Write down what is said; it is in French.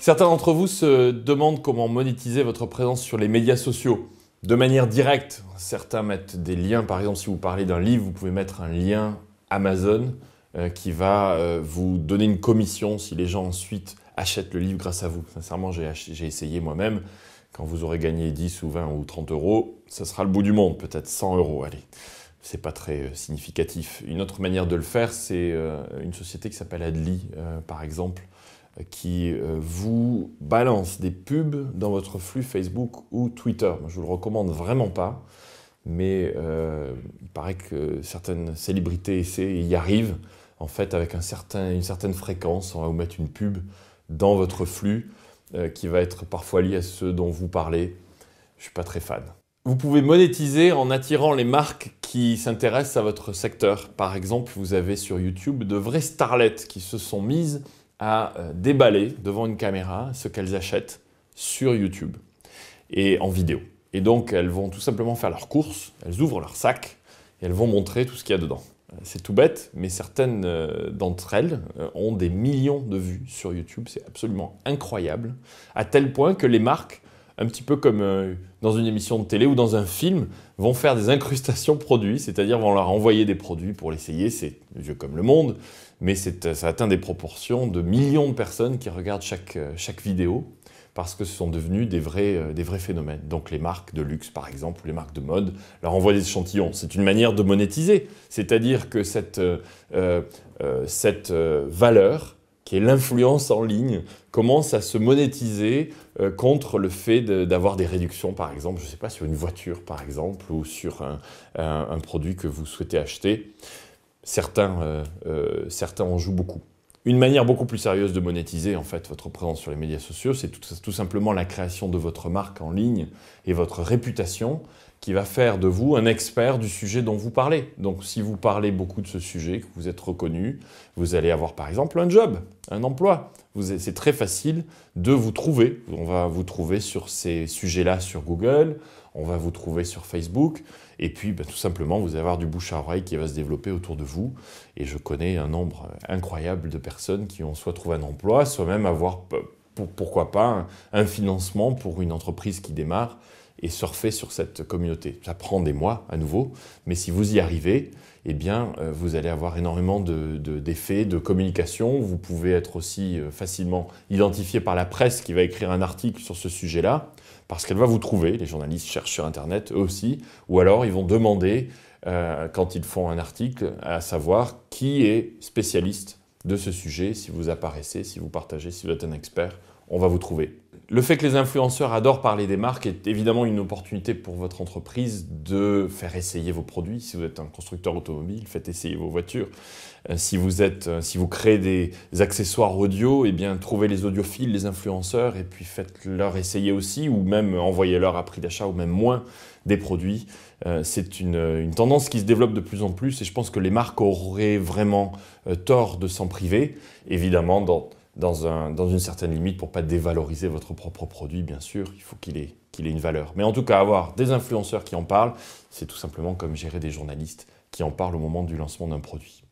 Certains d'entre vous se demandent comment monétiser votre présence sur les médias sociaux de manière directe. Certains mettent des liens, par exemple si vous parlez d'un livre, vous pouvez mettre un lien Amazon qui va vous donner une commission si les gens ensuite achètent le livre grâce à vous. Sincèrement, j'ai essayé moi-même. Quand vous aurez gagné 10 ou 20 ou 30 euros, ça sera le bout du monde, peut-être 100 euros, allez. C'est pas très significatif. Une autre manière de le faire, c'est une société qui s'appelle Adly, par exemple, qui vous balance des pubs dans votre flux Facebook ou Twitter. Moi, je vous le recommande vraiment pas, mais il paraît que certaines célébrités essaient et y arrivent. En fait, avec une certaine fréquence, on va vous mettre une pub dans votre flux qui va être parfois liée à ceux dont vous parlez. Je suis pas très fan. Vous pouvez monétiser en attirant les marques qui s'intéressent à votre secteur. Par exemple, vous avez sur YouTube de vraies starlets qui se sont mises à déballer devant une caméra ce qu'elles achètent sur YouTube et en vidéo. Et donc, elles vont tout simplement faire leurs courses, elles ouvrent leur sac et elles vont montrer tout ce qu'il y a dedans. C'est tout bête, mais certaines d'entre elles ont des millions de vues sur YouTube. C'est absolument incroyable, à tel point que les marques, un petit peu comme dans une émission de télé ou dans un film, vont faire des incrustations produits, c'est-à-dire vont leur envoyer des produits pour l'essayer. C'est vieux comme le monde, mais ça atteint des proportions de millions de personnes qui regardent chaque vidéo parce que ce sont devenus des vrais phénomènes. Donc les marques de luxe, par exemple, ou les marques de mode, leur envoient des échantillons. C'est une manière de monétiser, c'est-à-dire que cette valeur, qui est l'influence en ligne, commence à se monétiser contre le fait d'avoir des réductions, par exemple, je ne sais pas, sur une voiture, par exemple, ou sur un produit que vous souhaitez acheter. Certains en jouent beaucoup. Une manière beaucoup plus sérieuse de monétiser en fait votre présence sur les médias sociaux, c'est tout simplement la création de votre marque en ligne et votre réputation qui va faire de vous un expert du sujet dont vous parlez. Donc si vous parlez beaucoup de ce sujet, que vous êtes reconnu, vous allez avoir par exemple un job, un emploi. C'est très facile de vous trouver. On va vous trouver sur ces sujets-là sur Google, on va vous trouver sur Facebook, et puis tout simplement vous allez avoir du bouche à oreille qui va se développer autour de vous. Et je connais un nombre incroyable de personnes qui ont soit trouvé un emploi, soit même avoir, pourquoi pas, un financement pour une entreprise qui démarre et surfer sur cette communauté. Ça prend des mois à nouveau, mais si vous y arrivez, eh bien, vous allez avoir énormément d'effets, de communication. Vous pouvez être aussi facilement identifié par la presse qui va écrire un article sur ce sujet-là, parce qu'elle va vous trouver. Les journalistes cherchent sur Internet, eux aussi, ou alors ils vont demander, quand ils font un article, à savoir qui est spécialiste de ce sujet. Si vous apparaissez, si vous partagez, si vous êtes un expert, on va vous trouver. Le fait que les influenceurs adorent parler des marques est évidemment une opportunité pour votre entreprise de faire essayer vos produits. Si vous êtes un constructeur automobile, faites essayer vos voitures. Si vous créez des accessoires audio, eh bien, trouvez les audiophiles, les influenceurs, et puis faites-leur essayer aussi, ou même envoyez-leur à prix d'achat, ou même moins, des produits. C'est une tendance qui se développe de plus en plus, et je pense que les marques auraient vraiment tort de s'en priver, évidemment, dans une certaine limite pour ne pas dévaloriser votre propre produit, bien sûr, il faut qu'il ait une valeur. Mais en tout cas, avoir des influenceurs qui en parlent, c'est tout simplement comme gérer des journalistes qui en parlent au moment du lancement d'un produit.